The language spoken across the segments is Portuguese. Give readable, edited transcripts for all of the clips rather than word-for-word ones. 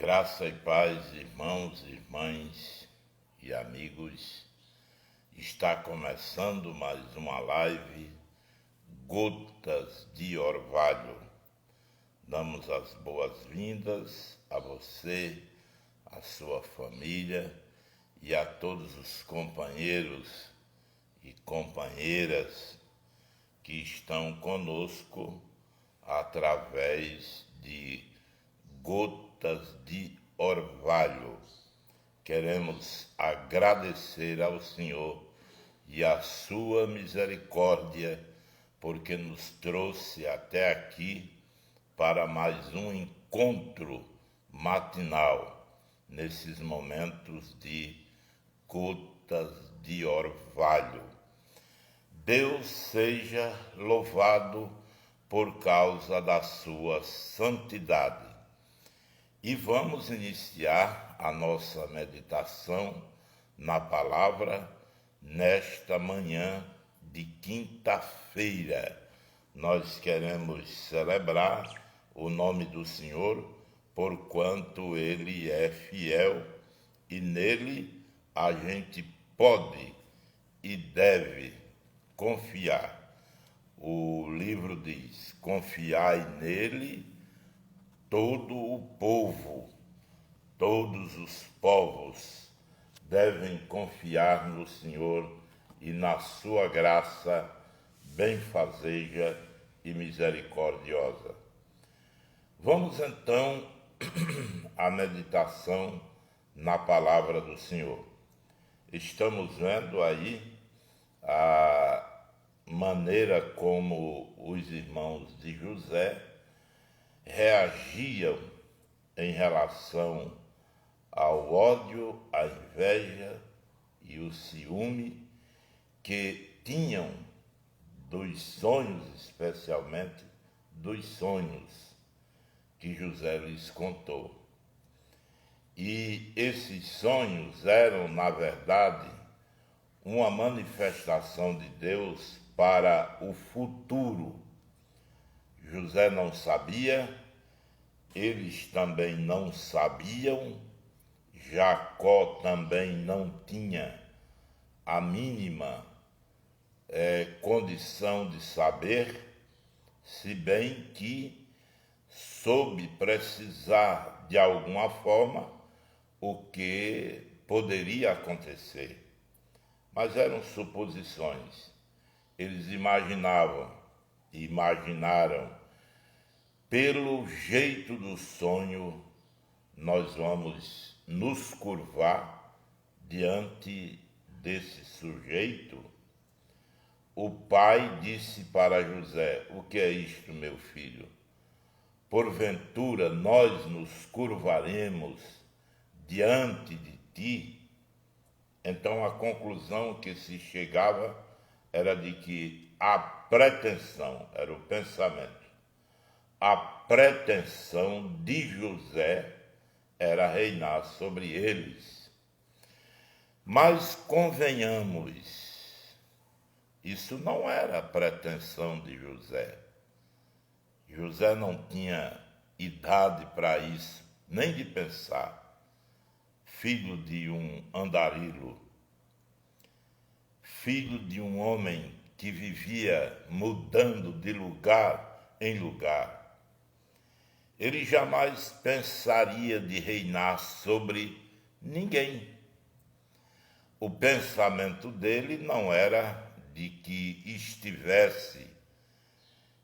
Graça e paz, irmãos, irmãs e amigos. Está começando mais uma live Gotas de Orvalho. Damos as boas-vindas a você, a sua família e a todos os companheiros e companheiras que estão conosco através de Gotas de Orvalho. Queremos agradecer ao Senhor e à sua misericórdia, porque nos trouxe até aqui para mais um encontro matinal, nesses momentos de Gotas de Orvalho. Deus seja louvado por causa da sua santidade. E vamos iniciar a nossa meditação na palavra nesta manhã de quinta-feira. Nós queremos celebrar o nome do Senhor, porquanto Ele é fiel e nele a gente pode e deve confiar. O livro diz: confiai nele todo o povo, todos os povos devem confiar no Senhor e na sua graça benfazeja e misericordiosa. Vamos então à meditação na palavra do Senhor. Estamos vendo aí a maneira como os irmãos de José reagiam em relação ao ódio, à inveja e o ciúme que tinham dos sonhos, especialmente dos sonhos que José lhes contou. E esses sonhos eram, na verdade, uma manifestação de Deus para o futuro. José não sabia, eles também não sabiam, Jacó também não tinha a mínima condição de saber, se bem que soube precisar de alguma forma o que poderia acontecer. Mas eram suposições. Eles imaginaram, pelo jeito do sonho, nós vamos nos curvar diante desse sujeito. O pai disse para José: o que é isto, meu filho? Porventura nós nos curvaremos diante de ti? Então a conclusão que se chegava era de que a pretensão, era o pensamento, a pretensão de José era reinar sobre eles. Mas convenhamos, isso não era a pretensão de José. José não tinha idade para isso, nem de pensar. Filho de um andarilho, filho de um homem que vivia mudando de lugar em lugar. Ele jamais pensaria de reinar sobre ninguém. O pensamento dele não era de que estivesse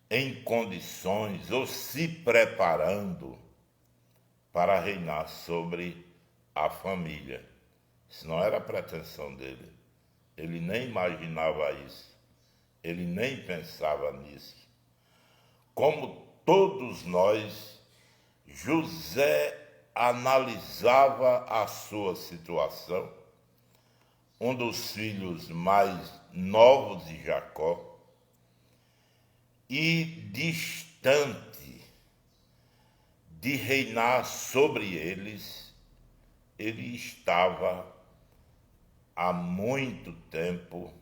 em condições ou se preparando para reinar sobre a família. Isso não era a pretensão dele. Ele nem imaginava isso. Ele nem pensava nisso. Como todos nós, José analisava a sua situação, um dos filhos mais novos de Jacó, e distante de reinar sobre eles, ele estava há muito tempo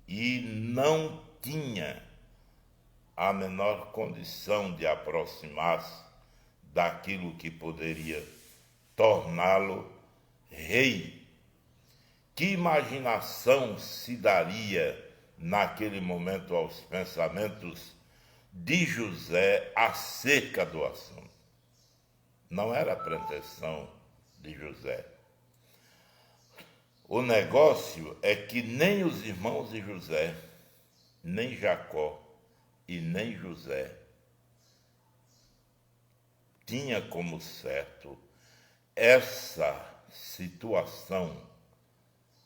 e não tinha a menor condição de aproximar-se daquilo que poderia torná-lo rei. Que imaginação se daria naquele momento aos pensamentos de José acerca do assunto? Não era a pretensão de José. O negócio é que nem os irmãos de José, nem Jacó e nem José tinha como certo essa situação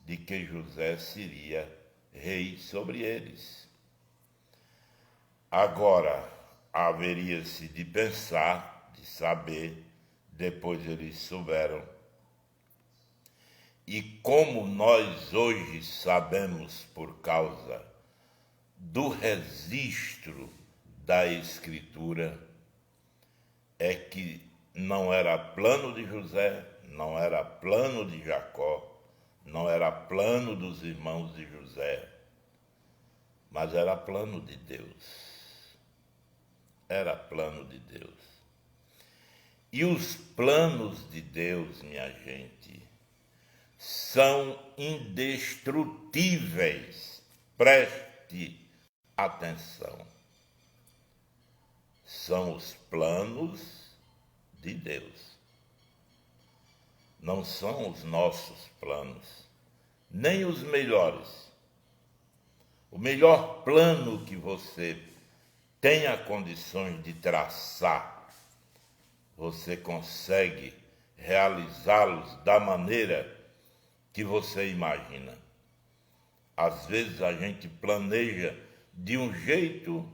de que José seria rei sobre eles. Agora, haveria-se de pensar, de saber, depois eles souberam. E como nós hoje sabemos por causa do registro da Escritura, é que não era plano de José, não era plano de Jacó, não era plano dos irmãos de José, mas era plano de Deus. Era plano de Deus. E os planos de Deus, minha gente, são indestrutíveis. Preste atenção. São os planos de Deus. Não são os nossos planos, nem os melhores. O melhor plano que você tenha condições de traçar, você consegue realizá-los da maneira que você imagina. Às vezes a gente planeja de um jeito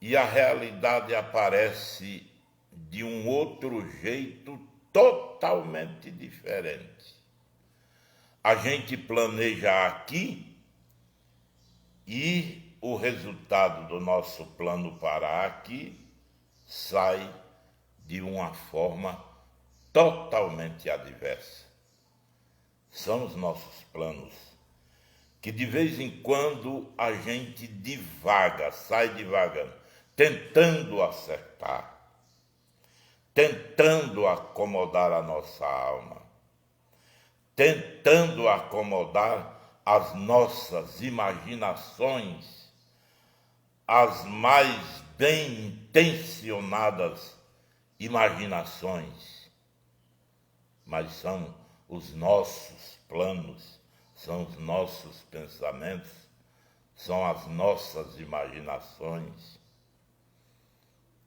e a realidade aparece de um outro jeito totalmente diferente. A gente planeja aqui e o resultado do nosso plano para aqui sai de uma forma totalmente adversa. São os nossos planos que de vez em quando a gente divaga, sai divagando, tentando acertar, tentando acomodar a nossa alma, tentando acomodar as nossas imaginações, as mais bem intencionadas imaginações, mas são os nossos planos, são os nossos pensamentos, são as nossas imaginações,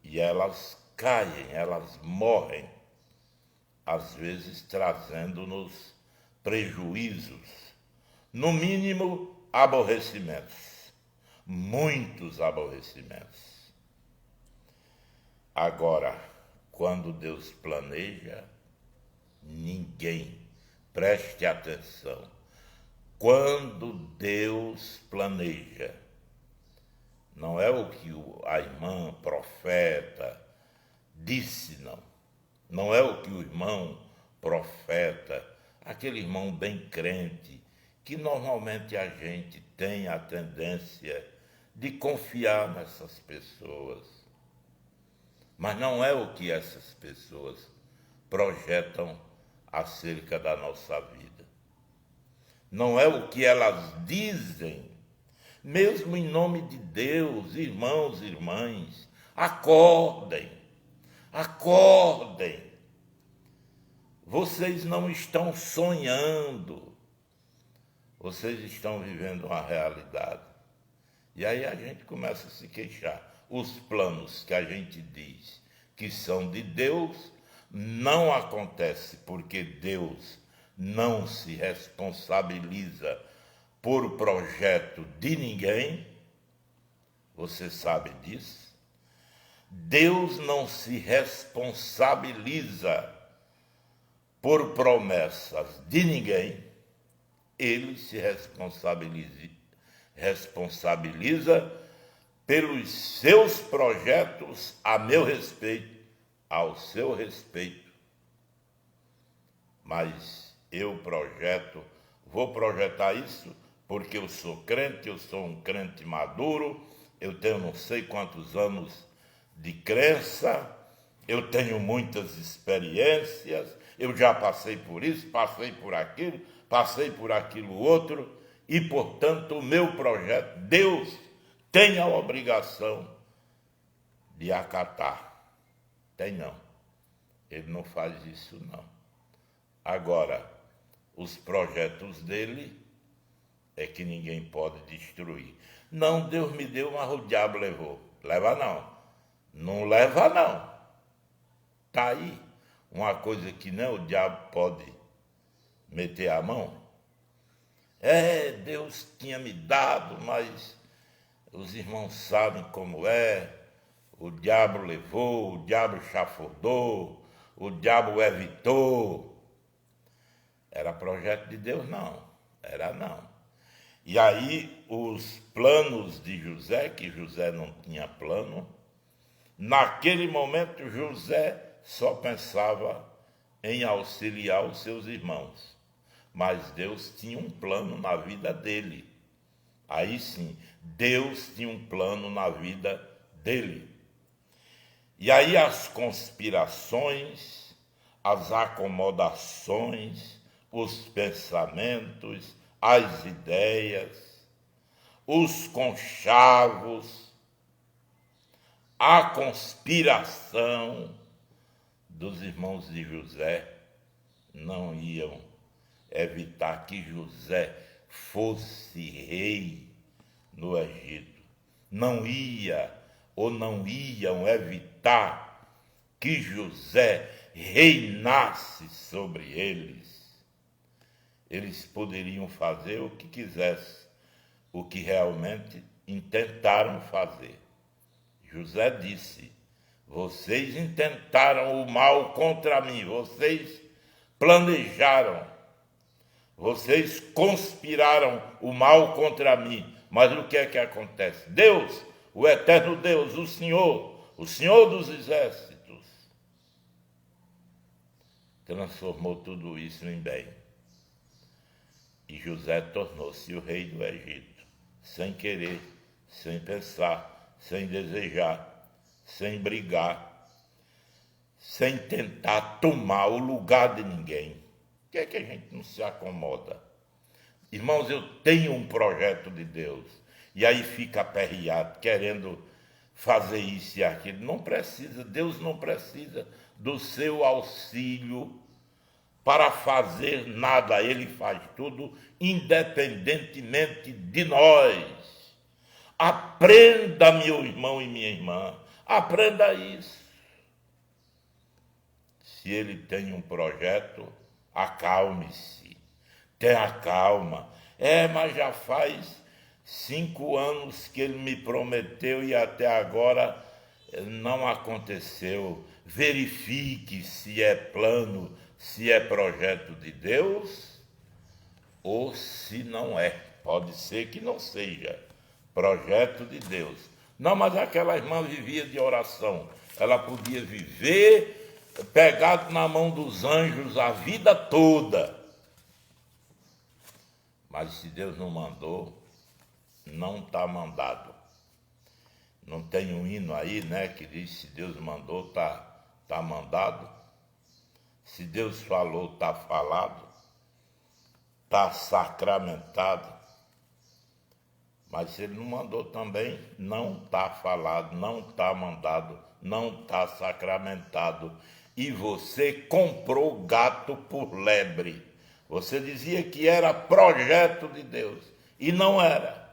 e elas caem, elas morrem, às vezes trazendo-nos prejuízos, no mínimo aborrecimentos, muitos aborrecimentos. Agora, quando Deus planeja, ninguém, preste atenção, quando Deus planeja, não é o que a irmã profeta disse, não. Não é o que o irmão profeta, aquele irmão bem crente, que normalmente a gente tem a tendência de confiar nessas pessoas. Mas não é o que essas pessoas projetam acerca da nossa vida. Não é o que elas dizem, mesmo em nome de Deus, irmãos e irmãs, acordem, acordem. Vocês não estão sonhando, vocês estão vivendo uma realidade. E aí a gente começa a se queixar. Os planos que a gente diz que são de Deus não acontecem porque Deus não se responsabiliza por projeto de ninguém. Você sabe disso? Deus não se responsabiliza por promessas de ninguém. Ele se responsabiliza pelos seus projetos a meu respeito, ao seu respeito. Mas eu vou projetar isso porque eu sou crente, eu sou um crente maduro, eu tenho não sei quantos anos de crença, eu tenho muitas experiências, eu já passei por isso, passei por aquilo outro, e, portanto, o meu projeto, Deus tem a obrigação de acatar. Tem não. Ele não faz isso, não. Agora, os projetos dele é que ninguém pode destruir. Não, Deus me deu, mas o diabo levou. Leva não. Não leva não. Está aí uma coisa que nem o diabo pode meter a mão. Deus tinha me dado, mas os irmãos sabem como é. O diabo levou, o diabo chafurdou, o diabo evitou. Era projeto de Deus? Não. Era não. E aí os planos de José, que José não tinha plano, naquele momento José só pensava em auxiliar os seus irmãos. Mas Deus tinha um plano na vida dele. Aí sim, Deus tinha um plano na vida dele. E aí as conspirações, as acomodações, os pensamentos, as ideias, os conchavos, a conspiração dos irmãos de José não iam evitar que José fosse rei no Egito. Não iam evitar que José reinasse sobre eles. Eles poderiam fazer o que quisessem, o que realmente intentaram fazer. José disse: vocês intentaram o mal contra mim, vocês planejaram, vocês conspiraram o mal contra mim, mas o que é que acontece? Deus, o eterno Deus, o Senhor dos exércitos, transformou tudo isso em bem. E José tornou-se o rei do Egito, sem querer, sem pensar, sem desejar, sem brigar, sem tentar tomar o lugar de ninguém. Por que é que a gente não se acomoda? Irmãos, eu tenho um projeto de Deus, e aí fica aperreado, querendo fazer isso e aquilo. Não precisa, Deus não precisa do seu auxílio para fazer nada. Ele faz tudo independentemente de nós. Aprenda, meu irmão e minha irmã, aprenda isso. Se ele tem um projeto, acalme-se, tenha calma. Mas já faz 5 anos que ele me prometeu e até agora não aconteceu. Verifique se é plano, se é projeto de Deus ou se não é. Pode ser que não seja projeto de Deus. Não, mas aquela irmã vivia de oração. Ela podia viver pegado na mão dos anjos a vida toda. Mas se Deus não mandou, não está mandado. Não tem um hino aí, né, que diz: se Deus mandou, tá mandado. Se Deus falou, está falado. Está sacramentado. Mas se ele não mandou também, não está falado, não está mandado, não está sacramentado. E você comprou gato por lebre. Você dizia que era projeto de Deus, e não era.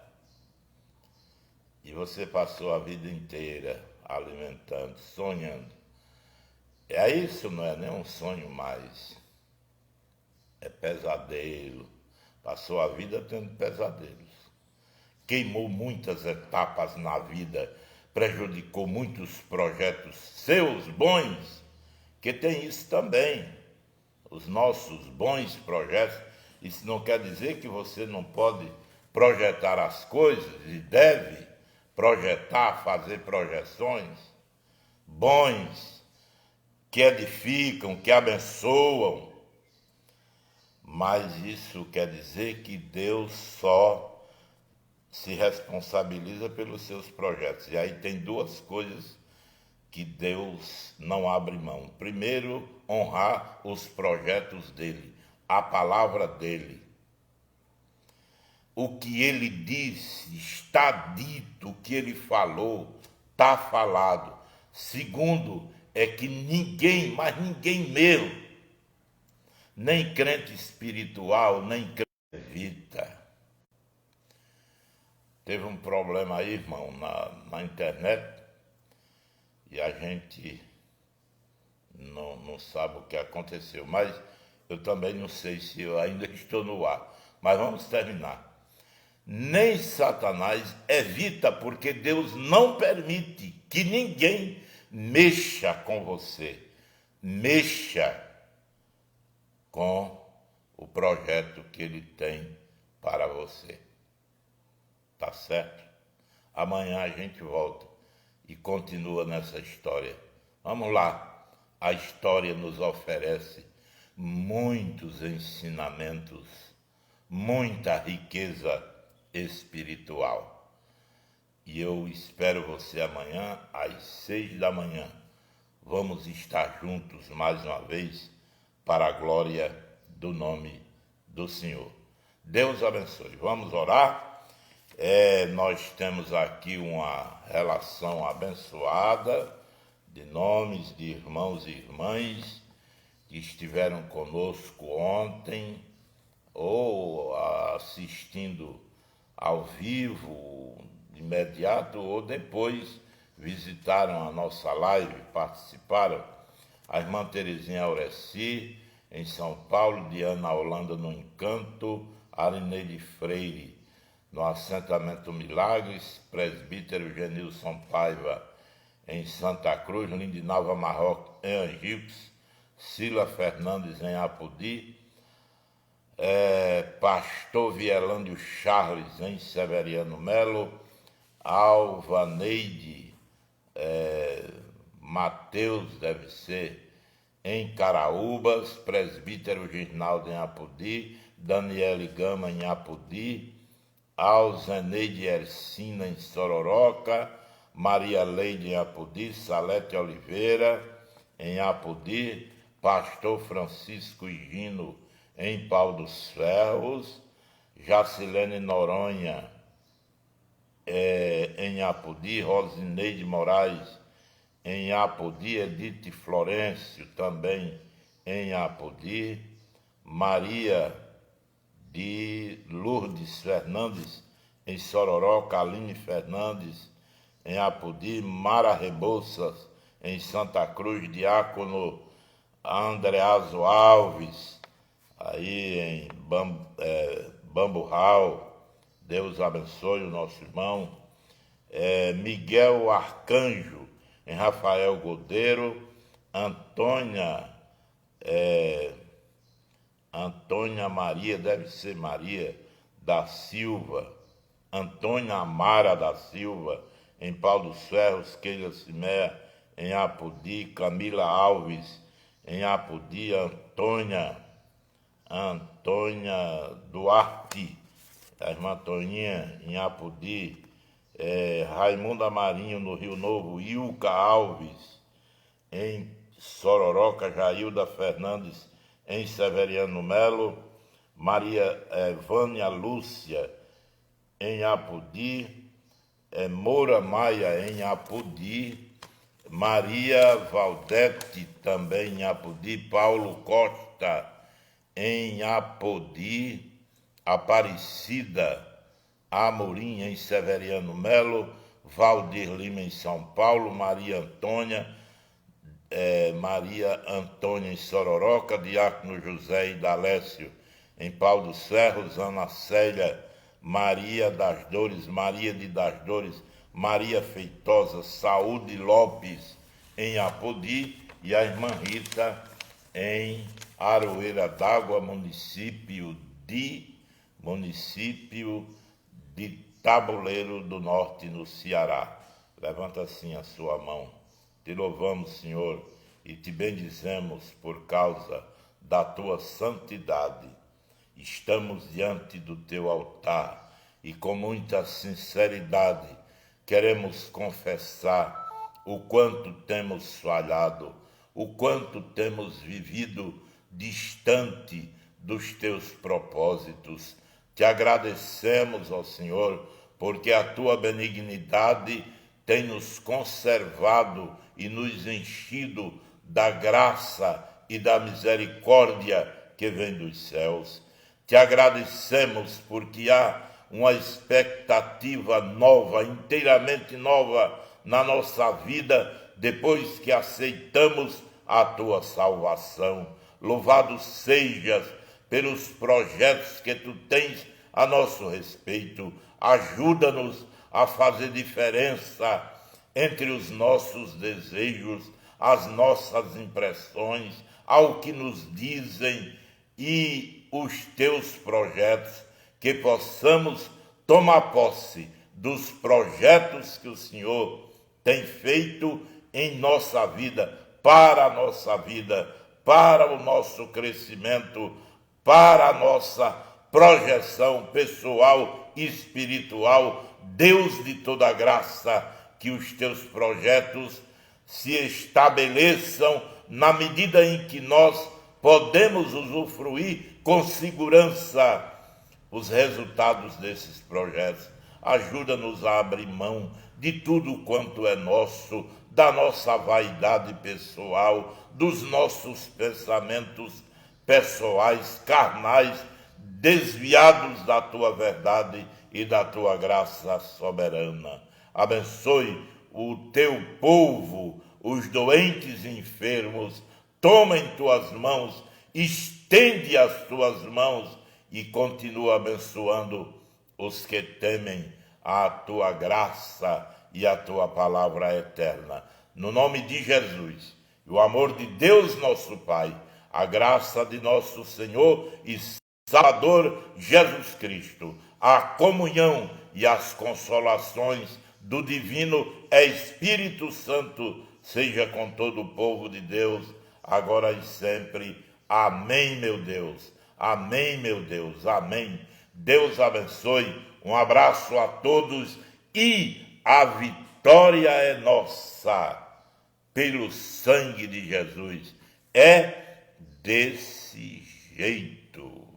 E você passou a vida inteira alimentando, sonhando. Isso não é nem um sonho mais. É pesadelo. Passou a vida tendo pesadelos. Queimou muitas etapas na vida, prejudicou muitos projetos seus bons, que tem isso também, os nossos bons projetos. Isso não quer dizer que você não pode projetar as coisas, e deve projetar, fazer projeções bons, que edificam, que abençoam, mas isso quer dizer que Deus só se responsabiliza pelos seus projetos. E aí tem duas coisas que Deus não abre mão. Primeiro, honrar os projetos dele, a palavra dele. O que ele disse está dito, o que ele falou está falado. Segundo, é que ninguém, mas ninguém mesmo, nem crente espiritual, nem crente evita. Teve um problema aí, irmão, na internet, e a gente não sabe o que aconteceu, mas eu também não sei se eu ainda estou no ar. Mas vamos terminar. Nem Satanás evita, porque Deus não permite que ninguém mexa com você, mexa com o projeto que ele tem para você. Tá certo? Amanhã a gente volta e continua nessa história. Vamos lá. A história nos oferece muitos ensinamentos, muita riqueza espiritual. E eu espero você amanhã às 6 da manhã. Vamos estar juntos mais uma vez para a glória do nome do Senhor. Deus abençoe. Vamos orar? Nós temos aqui uma relação abençoada de nomes de irmãos e irmãs que estiveram conosco ontem ou assistindo ao vivo, imediato, ou depois visitaram a nossa live, participaram. A irmã Terezinha Aureci, em São Paulo, Diana Holanda no Encanto, Arineide Freire, no Assentamento Milagres, presbítero Genilson Paiva, em Santa Cruz, Lindinalva Marroco, em Angicos, Sila Fernandes, em Apodi, Pastor Vielândio Charles, em Severiano Melo, Alvaneide Mateus, deve ser, em Caraúbas, presbítero Ginaldo, em Apodi, Daniele Gama, em Apodi, Alzeneide Ercina, em Sororoca, Maria Leide, em Apodi, Salete Oliveira, em Apodi, Pastor Francisco Higino, em Pau dos Ferros, Jacilene Noronha, em Apodi, Rosineide Moraes, em Apodi, Edith Florencio, também em Apodi, Maria de Lourdes Fernandes, em Sororoca, Aline Fernandes, em Apodi, Mara Rebouças, em Santa Cruz, Diácono Andreaso Alves, aí em Bamburral. Deus abençoe o nosso irmão. Miguel Arcanjo, em Rafael Godeiro, Antônia Maria, deve ser Maria da Silva, Antônia Amara da Silva, em Pau dos Ferros, Keila Cimé, em Apodi, Camila Alves, em Apodi, Antônia Duarte, a irmã Toninha, em Apodi, Raimunda Marinho, no Rio Novo, Ilka Alves, em Sororoca, Jailda Fernandes, em Severiano Melo, Maria Vânia Lúcia, em Apodi, Moura Maia, em Apodi, Maria Valdete, também em Apodi, Paulo Costa, em Apodi, Aparecida Amorim, em Severiano Melo, Valdir Lima, em São Paulo, Maria Antônia em Sororoca, Diácono José Idalécio, em Pau dos Ferros, Ana Célia, Maria das Dores, Maria de das Dores, Maria Feitosa, Saúde Lopes, em Apodi, e a irmã Rita, em Aroeira d'Água, município de Tabuleiro do Norte, no Ceará. Levanta assim a sua mão. Te louvamos, Senhor, e te bendizemos por causa da tua santidade. Estamos diante do teu altar e com muita sinceridade queremos confessar o quanto temos falhado, o quanto temos vivido distante dos teus propósitos. Te agradecemos, ó Senhor, porque a tua benignidade tem nos conservado e nos enchido da graça e da misericórdia que vem dos céus. Te agradecemos porque há uma expectativa nova, inteiramente nova na nossa vida, depois que aceitamos a tua salvação. Louvado sejas pelos projetos que tu tens a nosso respeito. Ajuda-nos a fazer diferença entre os nossos desejos, as nossas impressões, ao que nos dizem e os teus projetos, que possamos tomar posse dos projetos que o Senhor tem feito em nossa vida, para a nossa vida, para o nosso crescimento, para a nossa projeção pessoal e espiritual. Deus de toda graça, que os teus projetos se estabeleçam na medida em que nós podemos usufruir com segurança os resultados desses projetos. Ajuda-nos a abrir mão de tudo quanto é nosso, da nossa vaidade pessoal, dos nossos pensamentos pessoais, carnais, desviados da tua verdade e da tua graça soberana. Abençoe o teu povo, os doentes e enfermos. Toma em tuas mãos, estende as tuas mãos e continua abençoando os que temem a tua graça e a tua palavra eterna. No nome de Jesus, o amor de Deus nosso Pai, a graça de nosso Senhor e Salvador Jesus Cristo, a comunhão e as consolações do Divino Espírito Santo seja com todo o povo de Deus, agora e sempre. Amém, meu Deus. Amém, meu Deus. Amém. Deus abençoe. Um abraço a todos e a vitória é nossa pelo sangue de Jesus. É desse jeito.